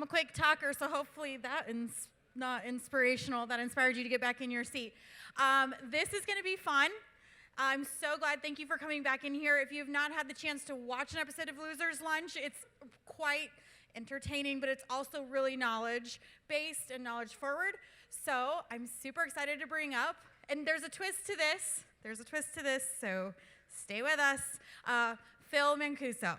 I'm a quick talker, so hopefully that not inspirational. That inspired you to get back in your seat. This is going to be fun. I'm so glad. Thank you for coming back in here. If you have not had the chance to watch an episode of Losers Lunch, it's quite entertaining, but it's also really knowledge-based and knowledge-forward. So I'm super excited to bring up, and there's a twist to this. So stay with us. Phil Mancuso.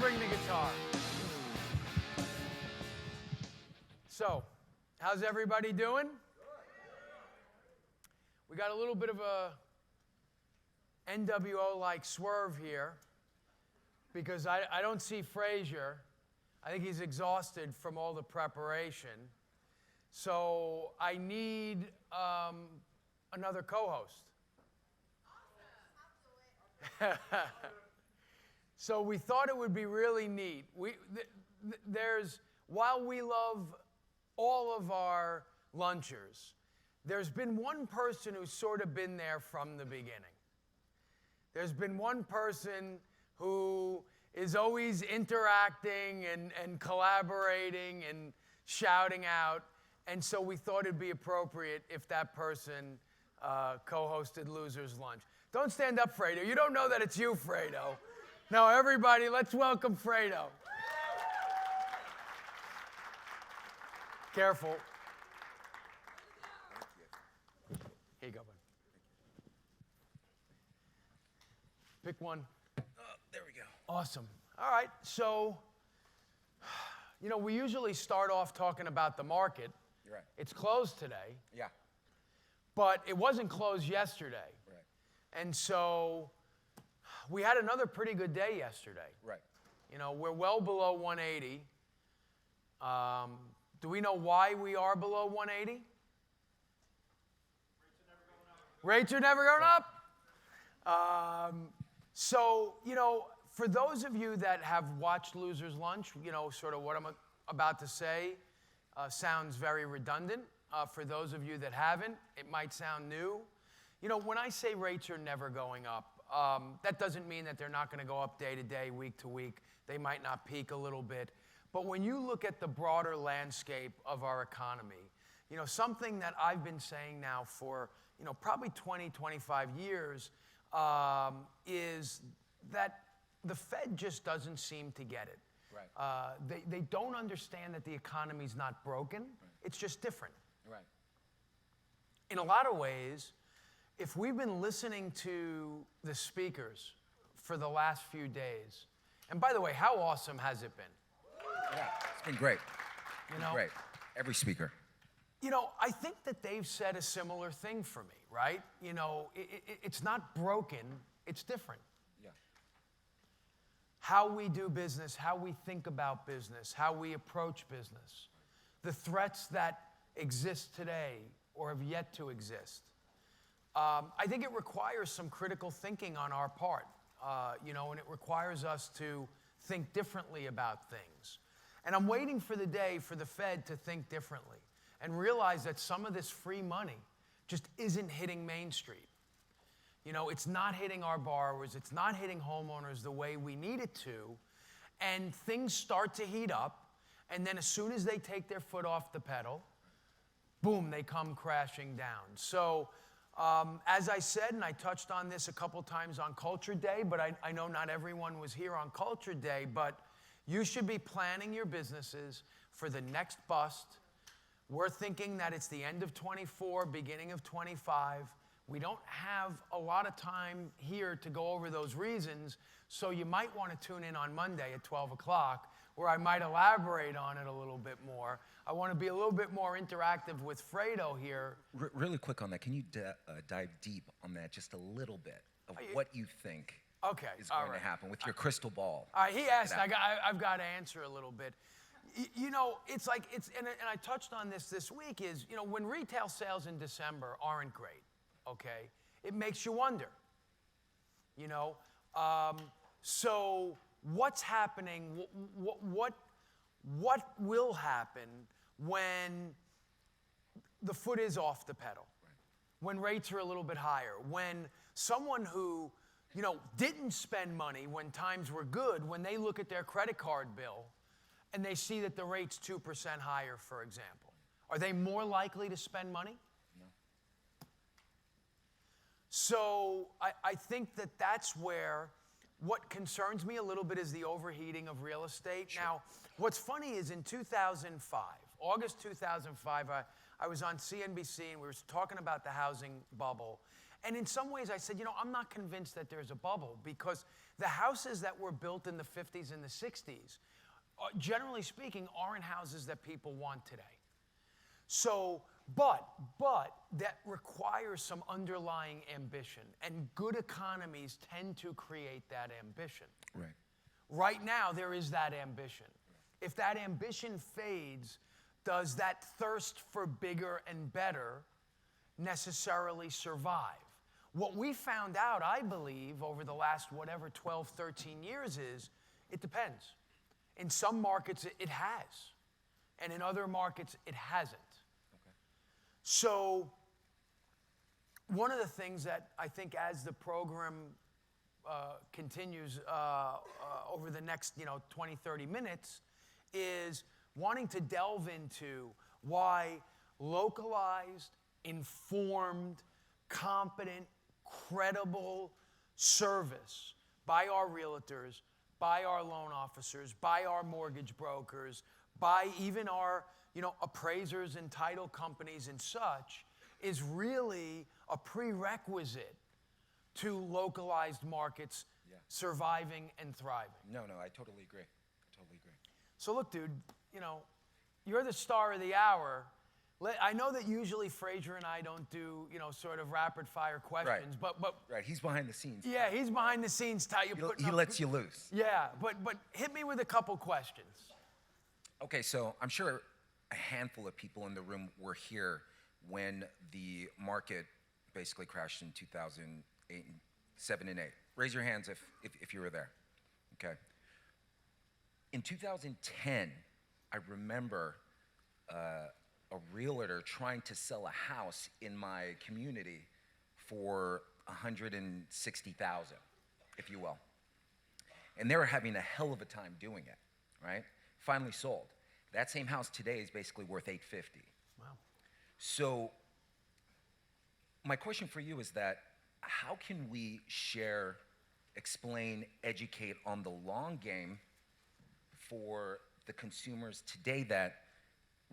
Bring the guitar. So, how's everybody doing? We got a little bit of a NWO-like swerve here because I don't see Frazier. I think he's exhausted from all the preparation. So I need another co-host. Awesome. So we thought it would be really neat. While we love all of our lunchers, there's been one person who's sort of been there from the beginning. There's been one person who is always interacting and collaborating and shouting out, and so we thought it'd be appropriate if that person co-hosted Losers Lunch. Don't stand up, Fredo. You don't know that it's you, Fredo. Now, everybody, let's welcome Fredo. Careful. Here you go, bud. Pick one. Oh, there we go. Awesome. All right, so, we usually start off talking about the market. You're right. It's closed today. Yeah. But it wasn't closed yesterday. Right. And so we had another pretty good day yesterday. Right. We're well below 180. Do we know why we are below 180? Rates are never going up. So, for those of you that have watched Losers Lunch, sort of what I'm about to say sounds very redundant. For those of you that haven't, it might sound new. When I say rates are never going up, that doesn't mean that they're not going to go up day to day, week to week. They might not peak a little bit. But when you look at the broader landscape of our economy, something that I've been saying now for, probably 20, 25 years is that the Fed just doesn't seem to get it. Right. They don't understand that the economy's not broken. Right. It's just different. Right. In a lot of ways, if we've been listening to the speakers for the last few days, and by the way, how awesome has it been? Yeah, it's been great. Great. Every speaker. I think that they've said a similar thing for me, right? It's not broken, it's different. Yeah. How we do business, how we think about business, how we approach business, the threats that exist today or have yet to exist. I think it requires some critical thinking on our part, and it requires us to think differently about things. And I'm waiting for the day for the Fed to think differently and realize that some of this free money just isn't hitting Main Street. It's not hitting our borrowers, it's not hitting homeowners the way we need it to, and things start to heat up, and then as soon as they take their foot off the pedal, boom, they come crashing down. So, as I said, and I touched on this a couple times on Culture Day, but I know not everyone was here on Culture Day, but you should be planning your businesses for the next bust. We're thinking that it's the end of 24, beginning of 25. We don't have a lot of time here to go over those reasons, so you might want to tune in on Monday at 12 o'clock, where I might elaborate on it a little bit more. I want to be a little bit more interactive with Fredo here. Really quick on that, can you dive deep on that just a little bit of what you think is going to happen with your crystal ball? All right, he asked, I've got to answer a little bit. It's like, and I touched on this week, is, when retail sales in December aren't great, okay, it makes you wonder. So what's happening? What will happen when the foot is off the pedal? When rates are a little bit higher? When someone who, didn't spend money when times were good, when they look at their credit card bill and they see that the rate's 2% higher, for example, are they more likely to spend money? No. So I think that that's where what concerns me a little bit is the overheating of real estate. Sure. Now, what's funny is in 2005, August 2005, I was on CNBC and we were talking about the housing bubble. And in some ways I said, I'm not convinced that there's a bubble because the houses that were built in the 50s and the 60s, generally speaking, aren't houses that people want today. So, but that requires some underlying ambition, and good economies tend to create that ambition. Right. Right now, there is that ambition. If that ambition fades, does that thirst for bigger and better necessarily survive? What we found out, I believe, over the last 12, 13 years is, it depends. In some markets, it has. And in other markets, it hasn't. Okay. So one of the things that I think as the program continues over the next 20, 30 minutes is wanting to delve into why localized, informed, competent, credible service by our realtors, by our loan officers, by our mortgage brokers, by even our appraisers and title companies and such is really a prerequisite to localized markets surviving and thriving. No, I totally agree. So look, dude, you're the star of the hour. I know that usually Frazier and I don't do, sort of rapid fire questions, but right, he's behind the scenes. Yeah, he's behind the scenes. He lets you loose. Yeah, but hit me with a couple questions. Okay, so I'm sure a handful of people in the room were here when the market basically crashed in 2007 and 8. Raise your hands if you were there. Okay. In 2010, I remember a realtor trying to sell a house in my community for $160,000, if you will. And they were having a hell of a time doing it, right? Finally sold. That same house today is basically worth $850,000. Wow. So my question for you is that how can we share, explain, educate on the long game for the consumers today that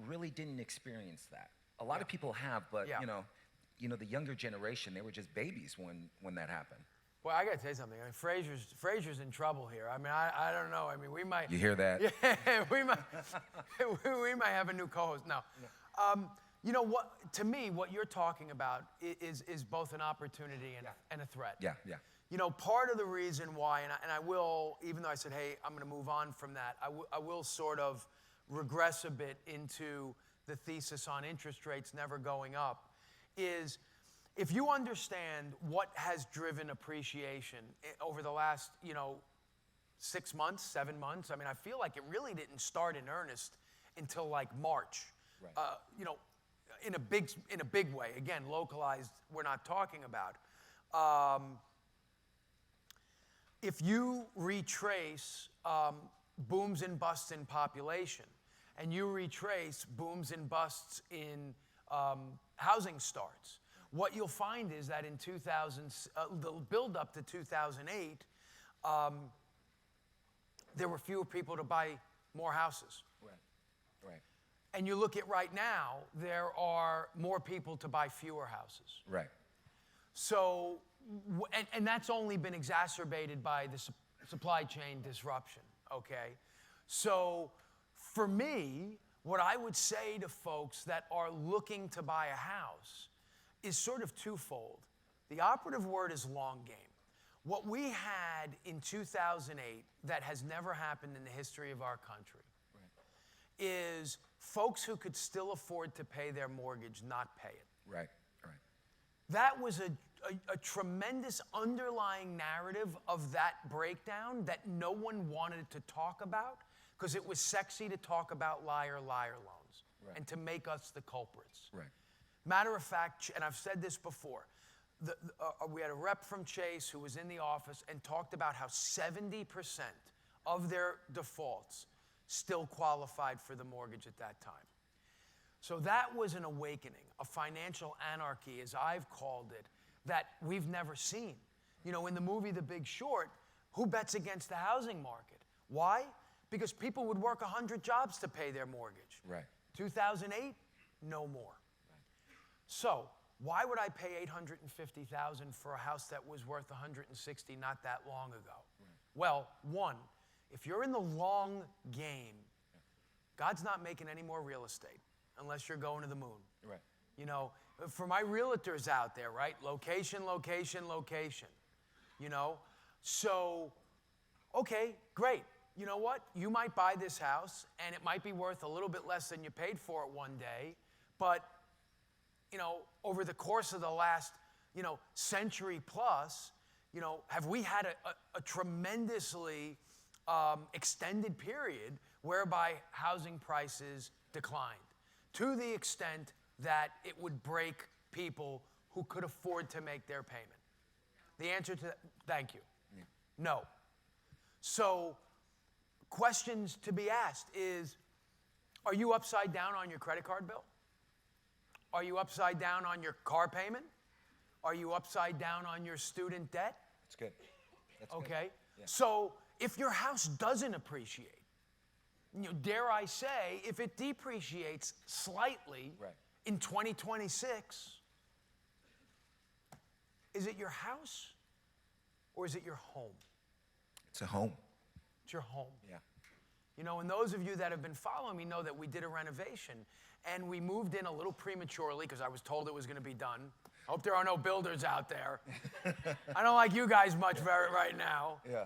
really didn't experience that? A lot of people have, but the younger generation, they were just babies when that happened. Well, I got to tell you something. I mean, Frazier's in trouble here. I mean, I don't know. I mean, we might. You hear that? Yeah, we might have a new co-host. No. What? To me, what you're talking about is both an opportunity and a threat. Yeah. Part of the reason why, and I will, even though I said, hey, I'm going to move on from that, I will sort of regress a bit into the thesis on interest rates never going up, is if you understand what has driven appreciation over the last, 6 months, 7 months, I mean, I feel like it really didn't start in earnest until like March. Right. In a big way. Again, localized, we're not talking about. If you retrace booms and busts in population, and you retrace booms and busts in housing starts, what you'll find is that in the build up to 2008, there were fewer people to buy more houses. Right. And you look at right now, there are more people to buy fewer houses. Right. So, and that's only been exacerbated by the supply chain disruption, okay? So, for me, what I would say to folks that are looking to buy a house is sort of twofold. The operative word is long game. What we had in 2008 that has never happened in the history of our country is folks who could still afford to pay their mortgage not pay it. Right. That was a tremendous underlying narrative of that breakdown that no one wanted to talk about because it was sexy to talk about liar loans and to make us the culprits. Right. Matter of fact, and I've said this before, we had a rep from Chase who was in the office and talked about how 70% of their defaults still qualified for the mortgage at that time. So that was an awakening, a financial anarchy, as I've called it, that we've never seen. You know, in the movie The Big Short, who bets against the housing market? Why? Because people would work 100 jobs to pay their mortgage. Right. 2008, no more. So why would I pay $850,000 for a house that was worth $160 not that long ago? Well, one, if you're in the long game, God's not making any more real estate unless you're going to the moon. Right. You know, for my realtors out there, right? Location, location, location. You know? So, okay, great. You know what? You might buy this house and it might be worth a little bit less than you paid for it one day, but you know, over the course of the last, you know, century plus, you know, have we had a tremendously extended period whereby housing prices declined to the extent that it would break people who could afford to make their payment? The answer to that, thank you, no. So, questions to be asked is, are you upside down on your credit card bill? Are you upside down on your car payment? Are you upside down on your student debt? That's good. That's okay. Good. Yeah. So if your house doesn't appreciate, you know, dare I say, if it depreciates slightly in 2026, is it your house or is it your home? It's a home. It's your home. Yeah. You know, and those of you that have been following me know that we did a renovation and we moved in a little prematurely because I was told it was going to be done. I hope there are no builders out there. I don't like you guys much right now. Yeah.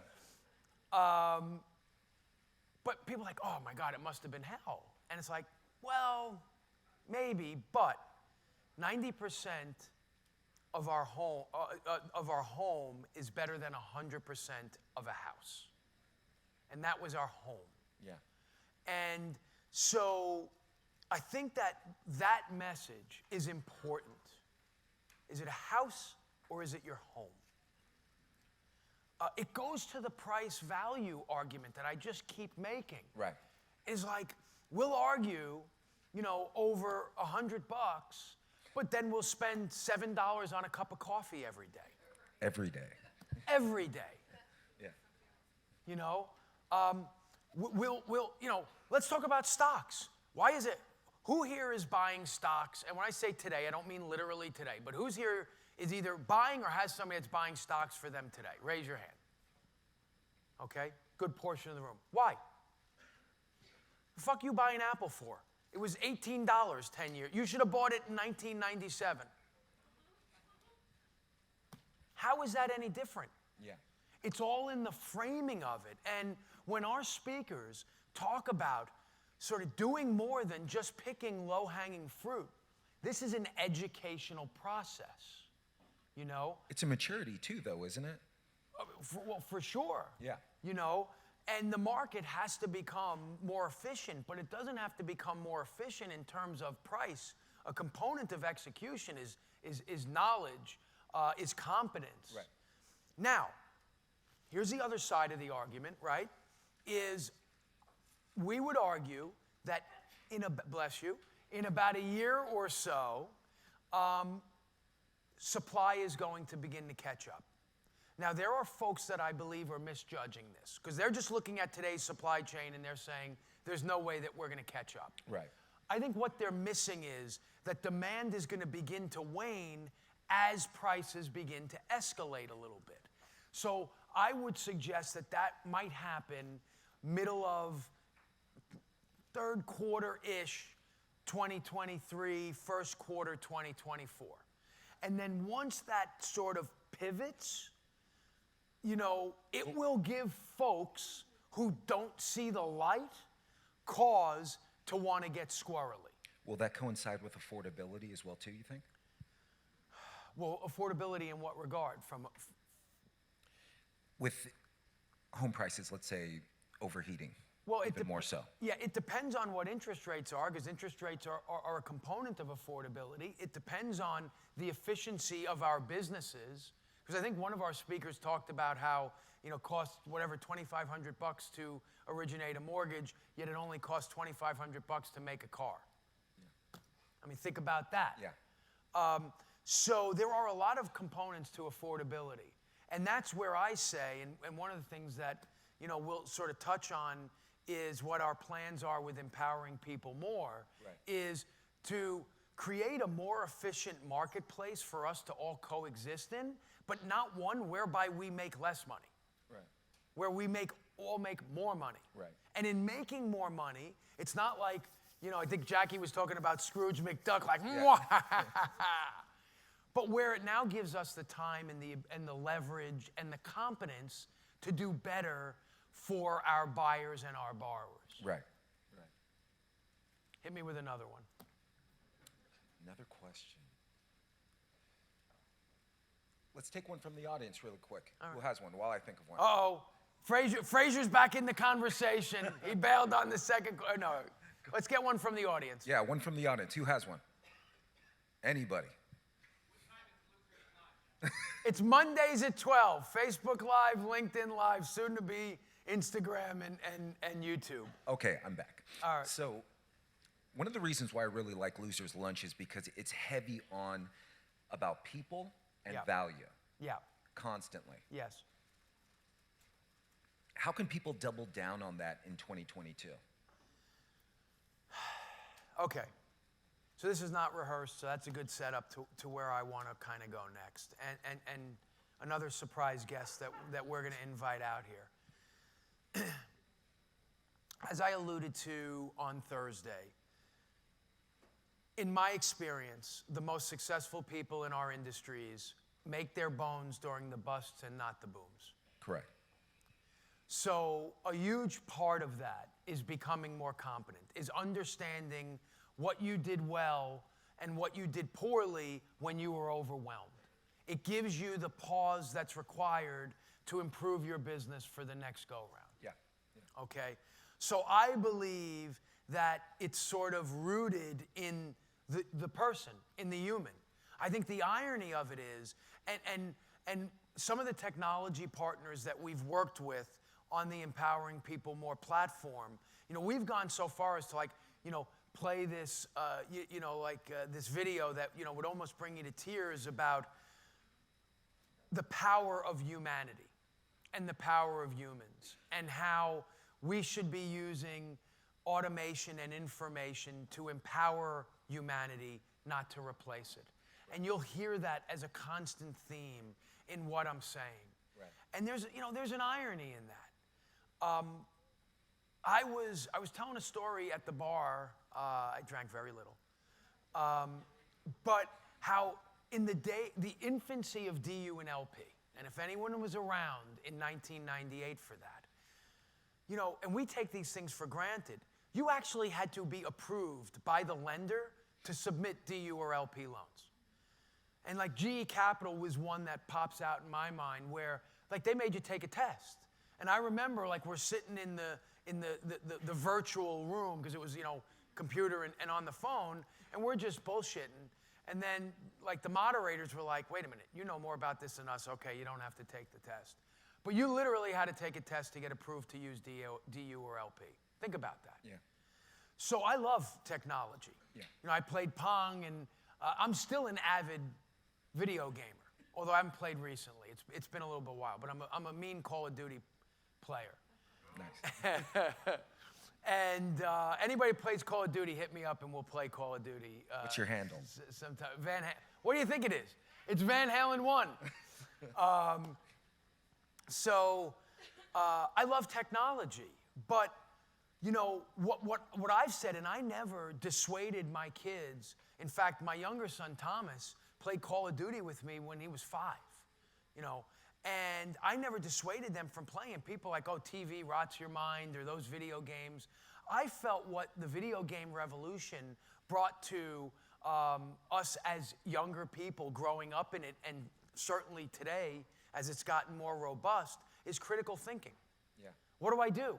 But people are like, oh my God, it must have been hell. And it's like, well, maybe, but 90% of our home is better than 100% of a house. And that was our home. Yeah. And so I think that message is important. Is it a house or is it your home? It goes to the price value argument that I just keep making. Right. Is like, we'll argue, you know, over $100, but then we'll spend $7 on a cup of coffee every day. Every day. Every day. Yeah. You know, we'll, you know, let's talk about stocks. Why is it, who here is buying stocks? And when I say today, I don't mean literally today, but who's here is either buying or has somebody that's buying stocks for them today? Raise your hand. Okay, good portion of the room. Why? The fuck you buying Apple for? It was $18 10 years. You should have bought it in 1997. How is that any different? Yeah. It's all in the framing of it. And when our speakers talk about sort of doing more than just picking low-hanging fruit, this is an educational process, you know? It's a maturity too, though, isn't it? Well, for sure. Yeah. You know, and the market has to become more efficient, but it doesn't have to become more efficient in terms of price. A component of execution is knowledge, is competence. Right. Now, here's the other side of the argument, right? Is we would argue that bless you, in about a year or so, supply is going to begin to catch up. Now, there are folks that I believe are misjudging this because they're just looking at today's supply chain and they're saying there's no way that we're going to catch up. Right. I think what they're missing is that demand is going to begin to wane as prices begin to escalate a little bit. So I would suggest that that might happen middle of third quarter-ish 2023, first quarter 2024. And then once that sort of pivots, you know, it will give folks who don't see the light cause to want to get squirrely. Will that coincide with affordability as well, too, you think? Well, affordability in what regard? With home prices, let's say overheating, Well, even more so. Yeah, it depends on what interest rates are, because interest rates are a component of affordability. It depends on the efficiency of our businesses, because I think one of our speakers talked about how, you know, costs whatever $2,500 to originate a mortgage, yet it only costs $2,500 to make a car. Yeah. I mean, think about that. Yeah. So there are a lot of components to affordability, and that's where I say, and one of the things that, you know, we'll sort of touch on is what our plans are with empowering people more, right, is to create a more efficient marketplace for us to all coexist in, but not one whereby we make less money. Right. Where we all make more money. Right. And in making more money, it's not like, you know, I think Jackie was talking about Scrooge McDuck, like, yeah. But where it now gives us the time and the leverage and the competence to do better for our buyers and our borrowers. Right. Right. Hit me with another one. Another question. Let's take one from the audience really quick. All Who right. has one while I think of one? Uh-oh. Fraser's back in the conversation. He bailed on the second. No. Let's get one from the audience. Yeah, one from the audience. Who has one? Anybody? It's Mondays at 12. Facebook Live, LinkedIn Live, soon to be Instagram and YouTube. Okay, I'm back. All right. So, one of the reasons why I really like Losers Lunch is because it's heavy on about people and Yeah. value Yeah. constantly. Yes. How can people double down on that in 2022? Okay. So this is not rehearsed, so that's a good setup to where I want to kind of go next. And another surprise guest that we're going to invite out here. As I alluded to on Thursday, in my experience, the most successful people in our industries make their bones during the busts and not the booms. Correct. So a huge part of that is becoming more competent, is understanding what you did well and what you did poorly when you were overwhelmed. It gives you the pause that's required to improve your business for the next go-round. Yeah. Okay? So I believe that it's sort of rooted in the person, in the human. I think the irony of it is, and some of the technology partners that we've worked with on the Empowering People More platform, you know, we've gone so far as to, like, you know, play this, this video that, you know, would almost bring you to tears about the power of humanity and the power of humans and how we should be using automation and information to empower humanity, not to replace it. And you'll hear that as a constant theme in what I'm saying. Right. And there's an irony in that. I was telling a story at the bar. I drank very little. But how in the infancy of DU and LP, and if anyone was around in 1998 for that, you know, and we take these things for granted, you actually had to be approved by the lender to submit DU or LP loans. And like GE Capital was one that pops out in my mind where, like, they made you take a test. And I remember, like, we're sitting in the virtual room, because it was, you know, computer and on the phone, and we're just bullshitting. And then, like, the moderators were like, wait a minute, you know more about this than us. Okay, you don't have to take the test. But you literally had to take a test to get approved to use DU or LP. Think about that. Yeah. So I love technology. Yeah. You know, I played Pong, and I'm still an avid video gamer, although I haven't played recently. It's been a little bit while, but I'm a mean Call of Duty player. Nice. And anybody who plays Call of Duty, hit me up and we'll play Call of Duty. What's your handle? Sometime. What do you think it is? It's Van Halen 1. So I love technology, but you know what I've said, and I never dissuaded my kids. In fact, my younger son Thomas played Call of Duty with me when he was 5. You know. And I never dissuaded them from playing. People like, oh, TV rots your mind, or those video games. I felt what the video game revolution brought to us as younger people growing up in it, and certainly today, as it's gotten more robust, is critical thinking. Yeah. What do I do?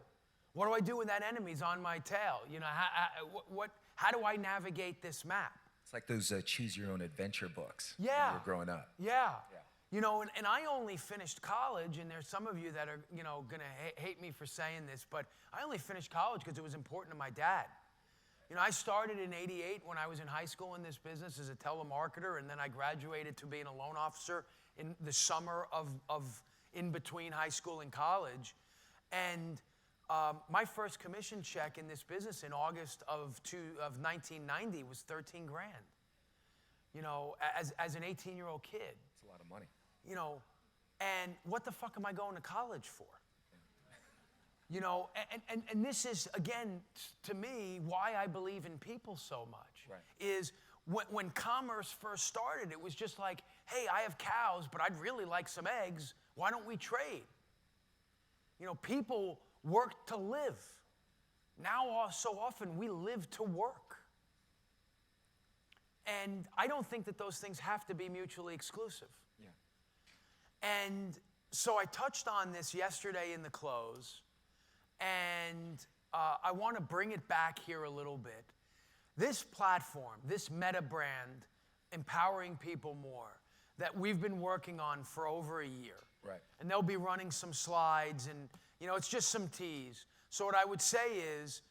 What do I do when that enemy's on my tail? You know, how do I navigate this map? It's like those choose your own adventure books Yeah. when you were growing up. Yeah. Yeah. You know, and I only finished college, and there's some of you that are, you know, gonna hate me for saying this, but I only finished college because it was important to my dad. You know, I started in '88 when I was in high school in this business as a telemarketer, and then I graduated to being a loan officer in the summer of in between high school and college. And my first commission check in this business in August of 1990 was 13 grand. You know, as an 18-year-old kid. It's a lot of money. You know, and what the fuck am I going to college for? You know, and this is, again, to me, why I believe in people so much. Right. Is when commerce first started, it was just like, hey, I have cows, but I'd really like some eggs. Why don't we trade? You know, people work to live. Now, so often, we live to work. And I don't think that those things have to be mutually exclusive. Yeah. And so I touched on this yesterday in the close, and I want to bring it back here a little bit. This platform, this meta brand, empowering people more, that we've been working on for over a year. Right. And they'll be running some slides, and you know, it's just some teas. So what I would say is,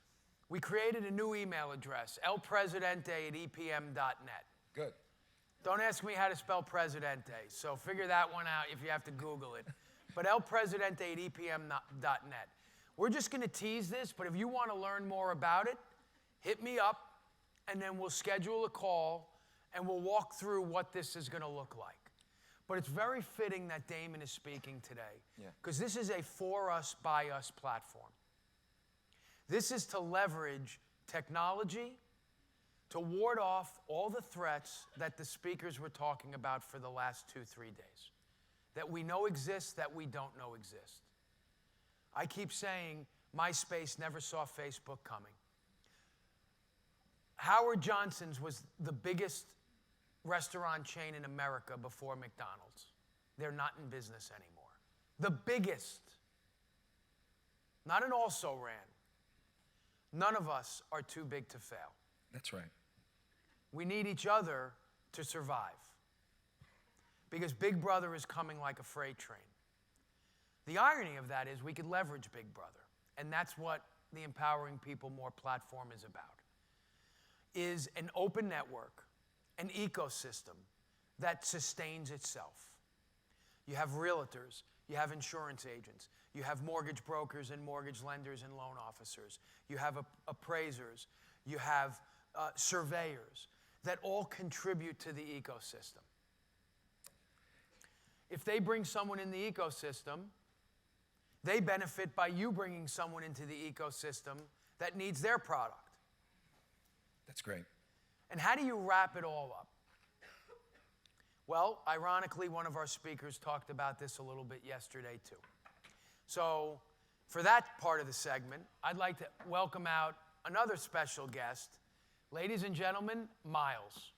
we created a new email address, elpresidente@epm.net. Good. Don't ask me how to spell Presidente, so figure that one out if you have to Google it. But elpresidente@epm.net. We're just going to tease this, but if you want to learn more about it, hit me up, and then we'll schedule a call, and we'll walk through what this is going to look like. But it's very fitting that Damon is speaking today, because this is a for us, by us platform. This is to leverage technology to ward off all the threats that the speakers were talking about for the last 2-3 days, that we know exist, that we don't know exist. I keep saying MySpace never saw Facebook coming. Howard Johnson's was the biggest restaurant chain in America before McDonald's. They're not in business anymore. The biggest. Not an also-ran. None of us are too big to fail. That's right. We need each other to survive. Because Big Brother is coming like a freight train. The irony of that is we could leverage Big Brother. And that's what the Empowering People More platform is about. Is an open network, an ecosystem that sustains itself. You have realtors, you have insurance agents, you have mortgage brokers and mortgage lenders and loan officers, you have appraisers, you have surveyors that all contribute to the ecosystem. If they bring someone in the ecosystem, they benefit by you bringing someone into the ecosystem that needs their product. That's great. And how do you wrap it all up? Well, ironically, one of our speakers talked about this a little bit yesterday, too. So, for that part of the segment, I'd like to welcome out another special guest. Ladies and gentlemen, Miles.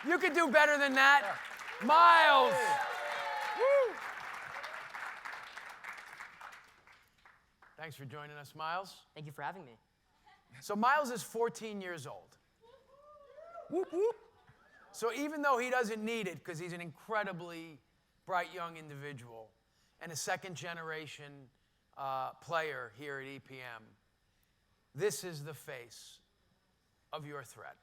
You could do better than that. Yeah. Miles! Woo. Thanks for joining us, Miles. Thank you for having me. So Miles is 14 years old. Whoop, whoop. So even though he doesn't need it, because he's an incredibly bright young individual and a second-generation player here at EPM, this is the face of your threat.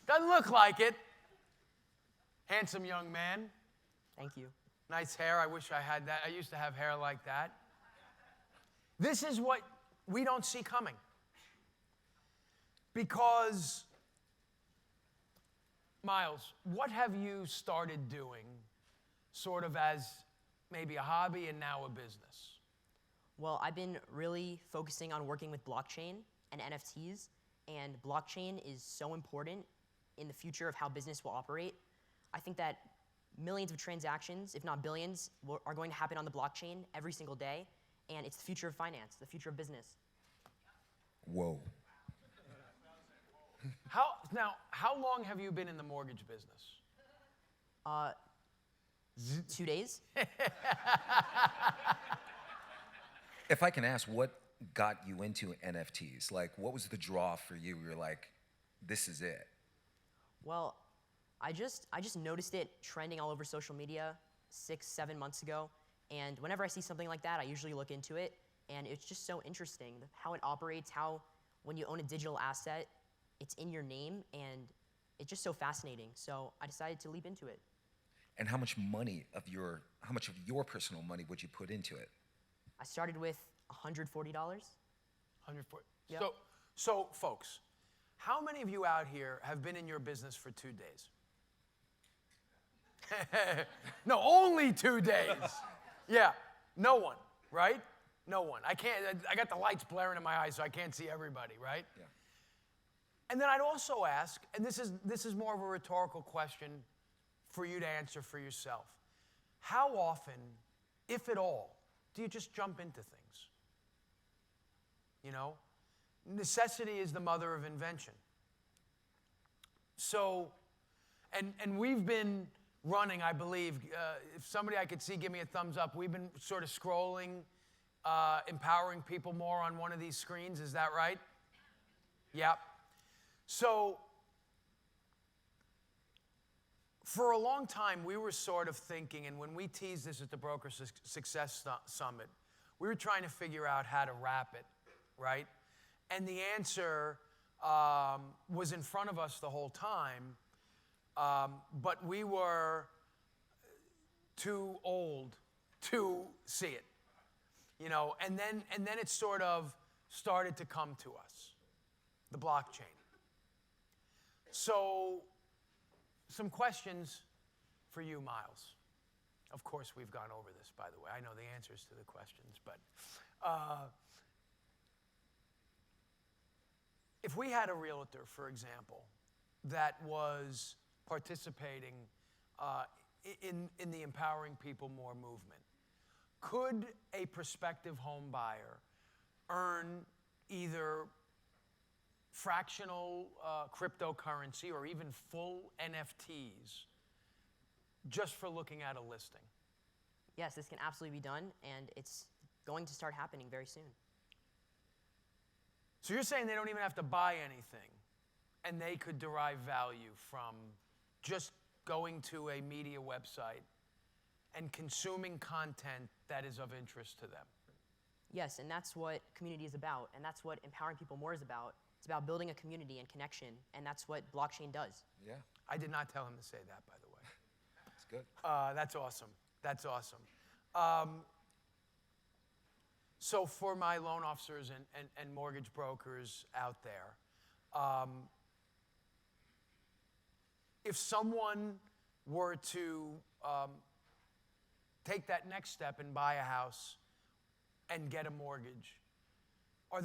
Doesn't look like it. Handsome young man. Thank you. Nice hair. I wish I had that. I used to have hair like that. This is what we don't see coming. Because, Miles, what have you started doing sort of as maybe a hobby and now a business? Well, I've been really focusing on working with blockchain and NFTs, and blockchain is so important in the future of how business will operate. I think that millions of transactions, if not billions, are going to happen on the blockchain every single day, and it's the future of finance, the future of business. Whoa. How long have you been in the mortgage business? 2 days? If I can ask, what got you into NFTs? Like, what was the draw for you? You're like, this is it. Well, I just noticed it trending all over social media 6-7 months ago, and whenever I see something like that, I usually look into it, and it's just so interesting how it operates, how when you own a digital asset, it's in your name, and it's just so fascinating. So I decided to leap into it. And how much of your personal money would you put into it? I started with $140. 140. Yep. So folks, how many of you out here have been in your business for 2 days? No, only 2 days. Yeah, no one, right? No one. I got the lights blaring in my eyes, so I can't see everybody, right? Yeah. And then I'd also ask, and this is more of a rhetorical question for you to answer for yourself. How often, if at all, do you just jump into things? You know? Necessity is the mother of invention. So, and we've been running, I believe, if somebody I could see give me a thumbs up, we've been sort of scrolling, empowering people more on one of these screens, is that right? Yep. So, for a long time, we were sort of thinking, and when we teased this at the Broker Success Summit, we were trying to figure out how to wrap it, right? And the answer was in front of us the whole time, but we were too old to see it, you know. And then it sort of started to come to us, the blockchain. So, some questions for you, Miles. Of course, we've gone over this, by the way. I know the answers to the questions, but if we had a realtor, for example, that was participating in the Empowering People More movement, could a prospective home buyer earn either fractional cryptocurrency or even full NFTs just for looking at a listing? Yes, this can absolutely be done, and it's going to start happening very soon. So you're saying they don't even have to buy anything, and they could derive value from just going to a media website and consuming content that is of interest to them? Yes, and that's what community is about, and that's what Empowering People More is about. It's about building a community and connection, and that's what blockchain does. Yeah, I did not tell him to say that, by the way. that's good. That's awesome. That's awesome. So for my loan officers and mortgage brokers out there, if someone were to take that next step and buy a house and get a mortgage, are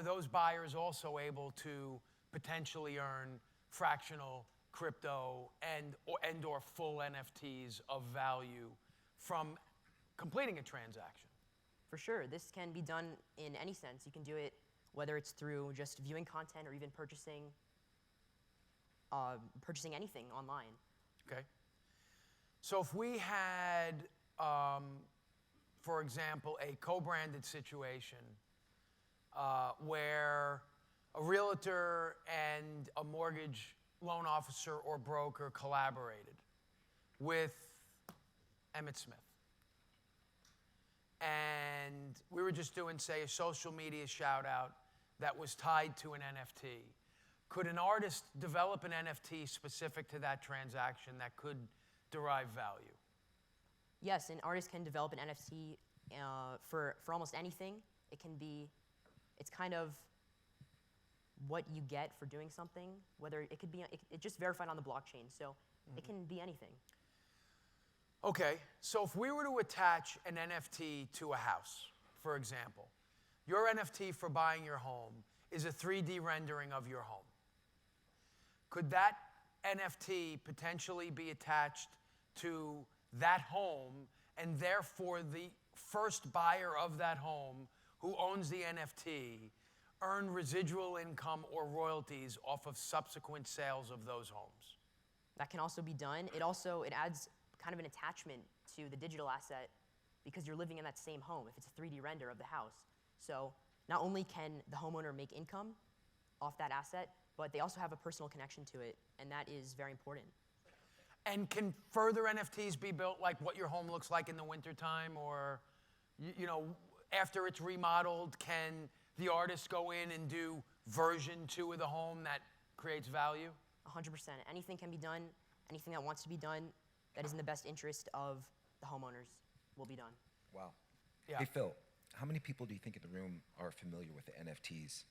those buyers also able to potentially earn fractional crypto and or full NFTs of value from completing a transaction? For sure, this can be done in any sense. You can do it whether it's through just viewing content or even purchasing anything online. Okay. So if we had, for example, a co-branded situation where a realtor and a mortgage loan officer or broker collaborated with Emmett Smith, and we were just doing, say, a social media shout out that was tied to an NFT, could an artist develop an NFT specific to that transaction that could derive value? Yes, an artist can develop an NFT for almost anything. It's kind of what you get for doing something, whether it could be, it's just verified on the blockchain, so it can be anything. Okay, so if we were to attach an NFT to a house, for example, your NFT for buying your home is a 3D rendering of your home. Could that NFT potentially be attached to that home and therefore the first buyer of that home who owns the NFT earn residual income or royalties off of subsequent sales of those homes. That can also be done. It adds kind of an attachment to the digital asset because you're living in that same home if it's a 3D render of the house. So not only can the homeowner make income off that asset, but they also have a personal connection to it, and that is very important. And can further NFTs be built like what your home looks like in the wintertime, or, you know, after it's remodeled, can the artist go in and do version 2 of the home that creates value? 100%. Anything can be done. Anything that wants to be done that is in the best interest of the homeowners will be done. Wow. Yeah. Hey, Phil, how many people do you think in the room are familiar with the NFTs?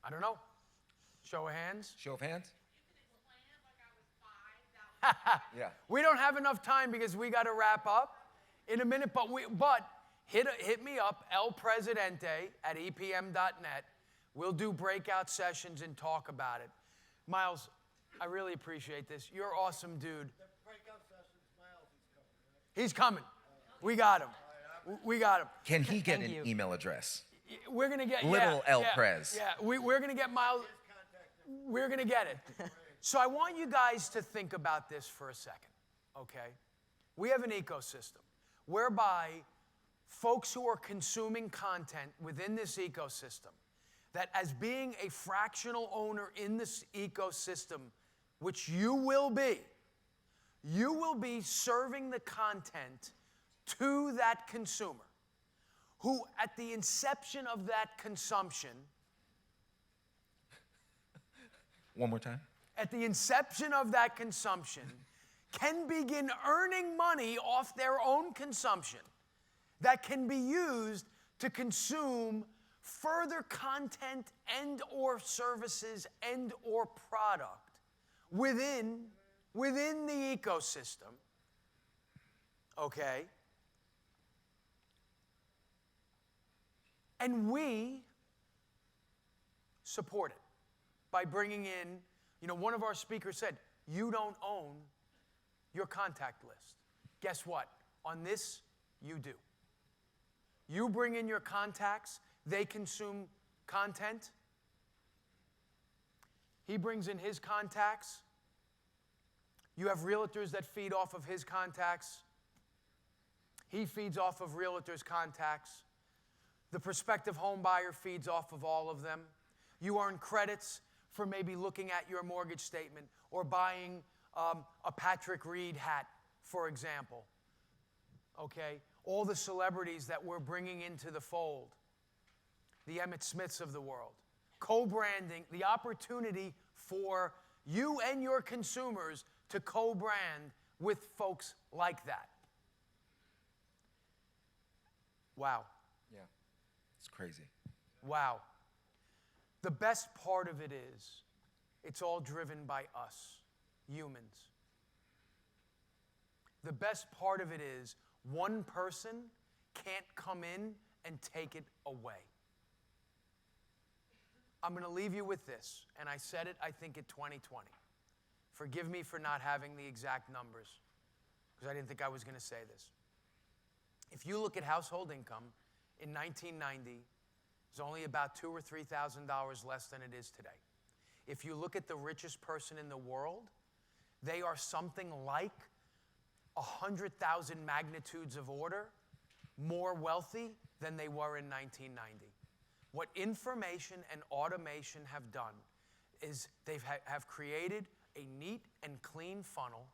I don't know. Show of hands. Show of hands? Yeah. We don't have enough time because we got to wrap up in a minute, but hit me up, elpresidente@epm.net. We'll do breakout sessions and talk about it. Miles, I really appreciate this. You're an awesome dude. The breakout sessions, Miles is coming, right? He's coming. We got him. We got him. Can he get Thank an you. email address? We're going to get Little El Prez. Yeah, we're going to get Miles. We're going to get it. So I want you guys to think about this for a second, okay? We have an ecosystem whereby folks who are consuming content within this ecosystem, that as being a fractional owner in this ecosystem, which you will be serving the content to that consumer, who at the inception of that consumption, One more time. at the inception of that consumption, can begin earning money off their own consumption that can be used to consume further content and or services and or product within the ecosystem, okay? And we support it by bringing in, you know, one of our speakers said, you don't own your contact list. Guess what? On this, you do. You bring in your contacts, they consume content. He brings in his contacts. You have realtors that feed off of his contacts. He feeds off of realtors' contacts. The prospective home buyer feeds off of all of them. You earn credits for maybe looking at your mortgage statement or buying a Patrick Reed hat, for example. Okay? All the celebrities that we're bringing into the fold, the Emmett Smiths of the world. Co-branding, the opportunity for you and your consumers to co-brand with folks like that. Wow. Yeah. It's crazy. Wow. The best part of it is, it's all driven by us, humans. The best part of it is, one person can't come in and take it away. I'm going to leave you with this, and I said it, I think, at 2020. Forgive me for not having the exact numbers, because I didn't think I was going to say this. If you look at household income in 1990, it's only about $2,000 or $3,000 less than it is today. If you look at the richest person in the world, they are something like 100,000 magnitudes of order more wealthy than they were in 1990. What information and automation have done is they have created a neat and clean funnel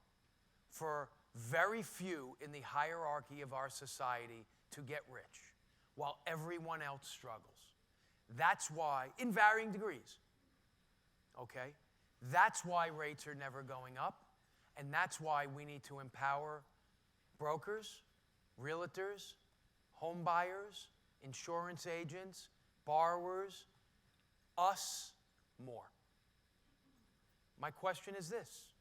for very few in the hierarchy of our society to get rich, while everyone else struggles. That's why, in varying degrees, okay? That's why rates are never going up, and that's why we need to empower brokers, realtors, home buyers, insurance agents, borrowers, us more. My question is this: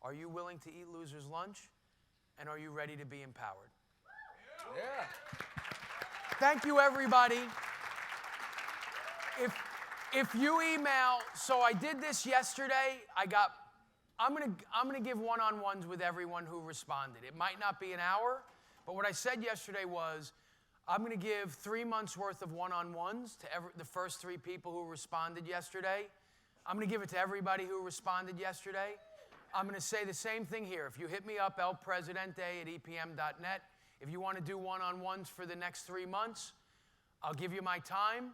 are you willing to eat loser's lunch, and are you ready to be empowered? Yeah. Thank you, everybody. If you email, so I did this yesterday. I'm gonna give one-on-ones with everyone who responded. It might not be an hour, but what I said yesterday was, I'm going to give 3 months worth of one-on-ones to the first 3 people who responded yesterday. I'm going to give it to everybody who responded yesterday. I'm going to say the same thing here. If you hit me up, elpresidente@epm.net, if you want to do one-on-ones for the next 3 months, I'll give you my time.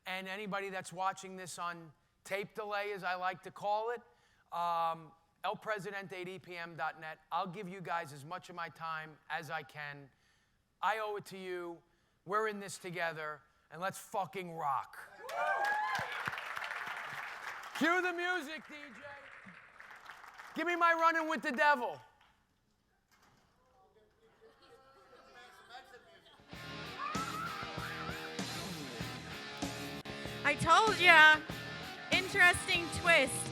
And anybody that's watching this on tape delay, as I like to call it, elpresidente@epm.net, I'll give you guys as much of my time as I can. I owe it to you. We're in this together, and let's fucking rock. Cue the music, DJ. Give me my Running with the Devil. I told ya. Interesting twist.